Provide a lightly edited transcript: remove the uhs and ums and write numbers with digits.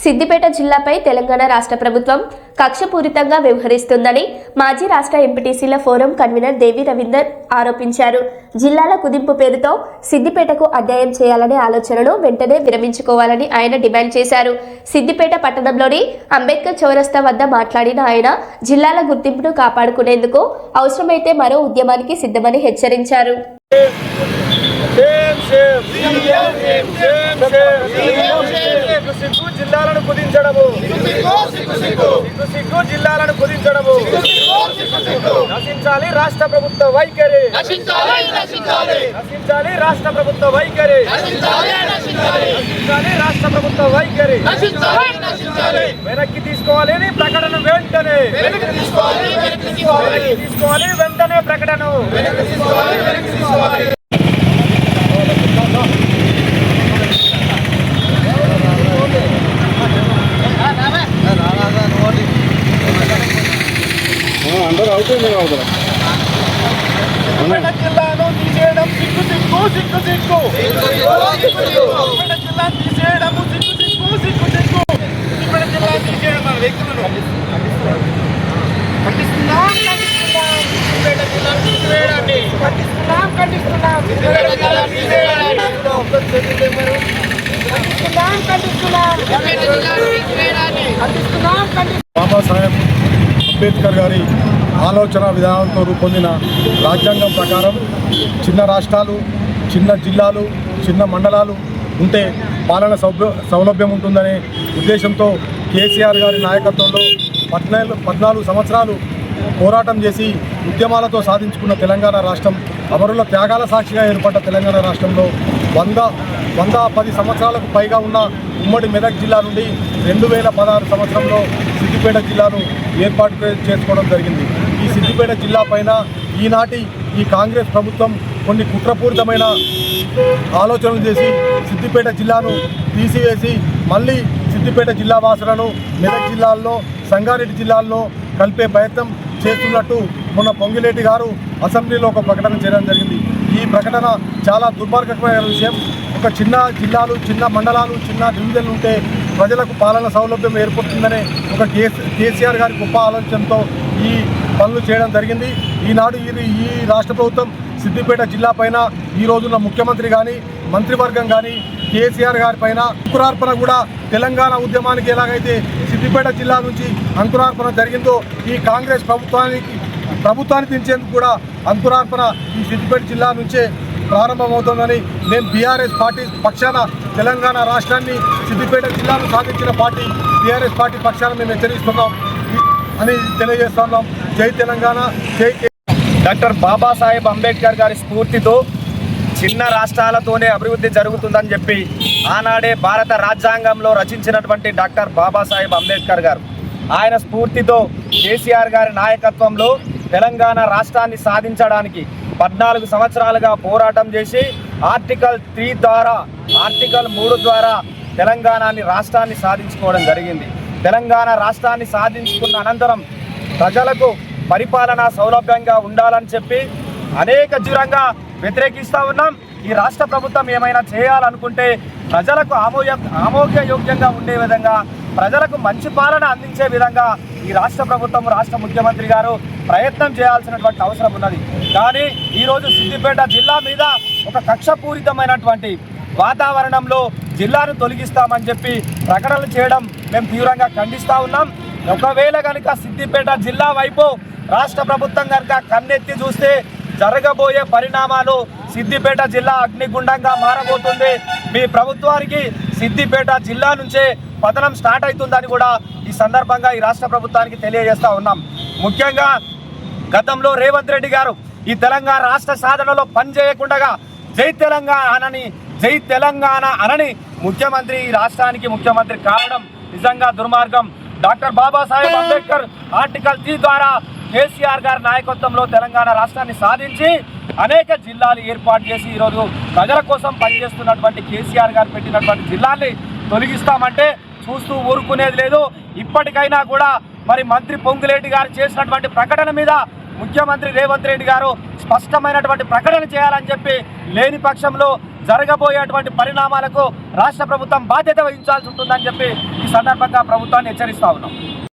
సిద్దిపేట జిల్లాపై తెలంగాణ రాష్ట్ర ప్రభుత్వం కక్షపూరితంగా వ్యవహరిస్తుందని మాజీ రాష్ట్ర ఎంపీటీసీల ఫోరం కన్వీనర్ దేవి రవీందర్ ఆరోపించారు. జిల్లాల కుదింపు పేరుతో సిద్దిపేటకు అన్యాయం చేయాలనే ఆలోచనను వెంటనే విరమించుకోవాలని ఆయన డిమాండ్ చేశారు. సిద్దిపేట పట్టణంలోని అంబేద్కర్ చౌరస్తా వద్ద మాట్లాడిన ఆయన జిల్లాల గుర్తింపును కాపాడుకునేందుకు అవసరమైతే మరో ఉద్యమానికి సిద్ధమని హెచ్చరించారు. జిల్లాలను కుదించడము జిల్లాలను కుదించడము నశించాలి రాష్ట్ర ప్రభుత్వ వైఖరి నశించాలి రాష్ట్ర ప్రభుత్వ వైఖరి నశించాలి రాష్ట్ర ప్రభుత్వ వైఖరి వెనక్కి తీసుకోవాలని ప్రకటన వెంటనే తీసుకోవాలి వెంటనే ప్రకటన అందరూ అవుతుంది జిల్లాను తీసేయడం సిగ్గు సిగ్గు సిగ్గు సిగ్గు జిల్లా తీసేయడము సిగ్గు సిగ్గు సిగ్గు సిగ్గు జిల్లా తీసేయడం మన వ్యక్తులను ఖండిస్తున్నాం బాబాసాహెబ్ అంబేద్కర్ గారి ఆలోచన విధానంతో రూపొందిన రాజ్యాంగం ప్రకారం చిన్న రాష్ట్రాలు, చిన్న జిల్లాలు, చిన్న మండలాలు ఉంటే పాలన సౌలభ్యం ఉంటుందనే ఉద్దేశంతో కేసీఆర్ గారి నాయకత్వంలో 14 సంవత్సరాలు పోరాటం చేసి ఉద్యమాలతో సాధించుకున్న తెలంగాణ రాష్ట్రం, అమరుల త్యాగాల సాక్షిగా ఏర్పడ్డ తెలంగాణ రాష్ట్రంలో 110 సంవత్సరాలకు పైగా ఉన్న ఉమ్మడి మెదక్ జిల్లా నుండి 2016 సంవత్సరంలో సిద్దిపేట జిల్లాను ఏర్పాటు చేసుకోవడం జరిగింది. ఈ సిద్దిపేట జిల్లా పైన ఈనాటి ఈ కాంగ్రెస్ ప్రభుత్వం కొన్ని కుట్రపూరితమైన ఆలోచనలు చేసి సిద్దిపేట జిల్లాను తీసివేసి మళ్ళీ సిద్దిపేట జిల్లా వాసులను మెదక్ జిల్లాల్లో, సంగారెడ్డి జిల్లాల్లో కలిపే ప్రయత్నం చేస్తున్నట్టు మొన్న పొంగిలేటి గారు అసెంబ్లీలో ఒక ప్రకటన చేయడం జరిగింది. ఈ ప్రకటన చాలా దుర్మార్గమైన విషయం. ఒక చిన్న జిల్లాలు, చిన్న మండలాలు, చిన్న డివిజన్లు ఉంటే ప్రజలకు పాలన సౌలభ్యం ఏర్పడుతుందనే ఒక కేసీఆర్ గారి గొప్ప ఆలోచనతో ఈ పనులు చేయడం జరిగింది. ఈనాడు ఈ రాష్ట్ర ప్రభుత్వం సిద్దిపేట జిల్లా పైన ఈ రోజున్న ముఖ్యమంత్రి కానీ, మంత్రివర్గం కానీ కేసీఆర్ గారి పైన అంకురార్పణ కూడా తెలంగాణ ఉద్యమానికి ఎలాగైతే సిద్దిపేట జిల్లా నుంచి అంకురార్పణ జరిగిందో ఈ కాంగ్రెస్ ప్రభుత్వాన్ని దించేందుకు కూడా అంకురార్పణ ఈ సిద్దిపేట జిల్లా నుంచే ప్రారంభమవుతోందని మేము బీఆర్ఎస్ పార్టీ పక్షాన తెలంగాణ రాష్ట్రాన్ని, సిద్దిపేట జిల్లాను సాధించిన పార్టీ బీఆర్ఎస్ పార్టీ పక్షాన మేము హెచ్చరిస్తున్నాం అని తెలియజేస్తున్నాం. జై తెలంగాణ, జై డాక్టర్ బాబాసాహెబ్ అంబేద్కర్ గారి స్ఫూర్తితో చిన్న రాష్ట్రాలతోనే అభివృద్ధి జరుగుతుందని చెప్పి ఆనాడే భారత రాజ్యాంగంలో రచించినటువంటి డాక్టర్ బాబాసాహెబ్ అంబేద్కర్ గారు, ఆయన స్ఫూర్తితో కేసీఆర్ గారి నాయకత్వంలో తెలంగాణ రాష్ట్రాన్ని సాధించడానికి 14 సంవత్సరాలుగా పోరాటం చేసి ఆర్టికల్ 3 ద్వారా, ఆర్టికల్ 3 ద్వారా తెలంగాణ రాష్ట్రాన్ని సాధించుకోవడం జరిగింది. తెలంగాణ రాష్ట్రాన్ని సాధించుకున్న అనంతరం ప్రజలకు పరిపాలన సౌలభ్యంగా ఉండాలని చెప్పి అనేక దూరంగా వ్యతిరేకిస్తూ ఉన్నాం. ఈ రాష్ట్ర ప్రభుత్వం ఏమైనా చేయాలనుకుంటే ప్రజలకు ఆమోదయోగ్యంగా ఉండే విధంగా, ప్రజలకు మంచి పాలన అందించే విధంగా ఈ రాష్ట్ర ప్రభుత్వం, రాష్ట్ర ముఖ్యమంత్రి గారు ప్రయత్నం చేయాల్సినటువంటి అవసరం ఉన్నది. కానీ ఈరోజు సిద్దిపేట జిల్లా మీద ఒక కక్షపూరితమైనటువంటి వాతావరణంలో జిల్లాను తొలగిస్తామని చెప్పి ప్రకటనలు చేయడం మేము తీవ్రంగా ఖండిస్తూ ఉన్నాం. ఒకవేళ కనుక సిద్దిపేట జిల్లా వైపు రాష్ట్ర ప్రభుత్వం కనుక కన్నెత్తి చూస్తే జరగబోయే పరిణామాలు సిద్దిపేట జిల్లా అగ్నిగుండంగా మారబోతుంది. మీ ప్రభుత్వానికి సిద్దిపేట జిల్లా నుంచే పతనం స్టార్ట్ అవుతుందని కూడా ఈ సందర్భంగా ఈ రాష్ట్ర ప్రభుత్వానికి తెలియజేస్తూ ఉన్నాం. ముఖ్యంగా గతంలో రేవంత్ రెడ్డి గారు ఈ తెలంగాణ రాష్ట్ర సాధనలో పనిచేయకుండా జై తెలంగాణ అనని ముఖ్యమంత్రి ఈ రాష్ట్రానికి ముఖ్యమంత్రి కావడం నిజంగా దుర్మార్గం. డాక్టర్ బాబాసాహెబ్ అంబేద్కర్ ఆర్టికల్ 3 ద్వారా కేసీఆర్ గారి నాయకత్వంలో తెలంగాణ రాష్ట్రాన్ని సాధించి అనేక జిల్లాలు ఏర్పాటు చేసి ఈరోజు ప్రజల కోసం పనిచేస్తున్నటువంటి కేసీఆర్ గారు పెట్టినటువంటి జిల్లాల్ని తొలగిస్తామంటే చూస్తూ ఊరుకునేది లేదు. ఇప్పటికైనా కూడా మరి మంత్రి పొంగులేటి గారు చేసినటువంటి ప్రకటన మీద ముఖ్యమంత్రి రేవంత్ రెడ్డి గారు స్పష్టమైనటువంటి ప్రకటన చేయాలని చెప్పి, లేని పక్షంలో జరగబోయేటువంటి పరిణామాలకు రాష్ట్ర ప్రభుత్వం బాధ్యత వహించాల్సి ఉంటుందని చెప్పి ఈ సందర్భంగా ప్రభుత్వాన్ని హెచ్చరిస్తా ఉన్నాం.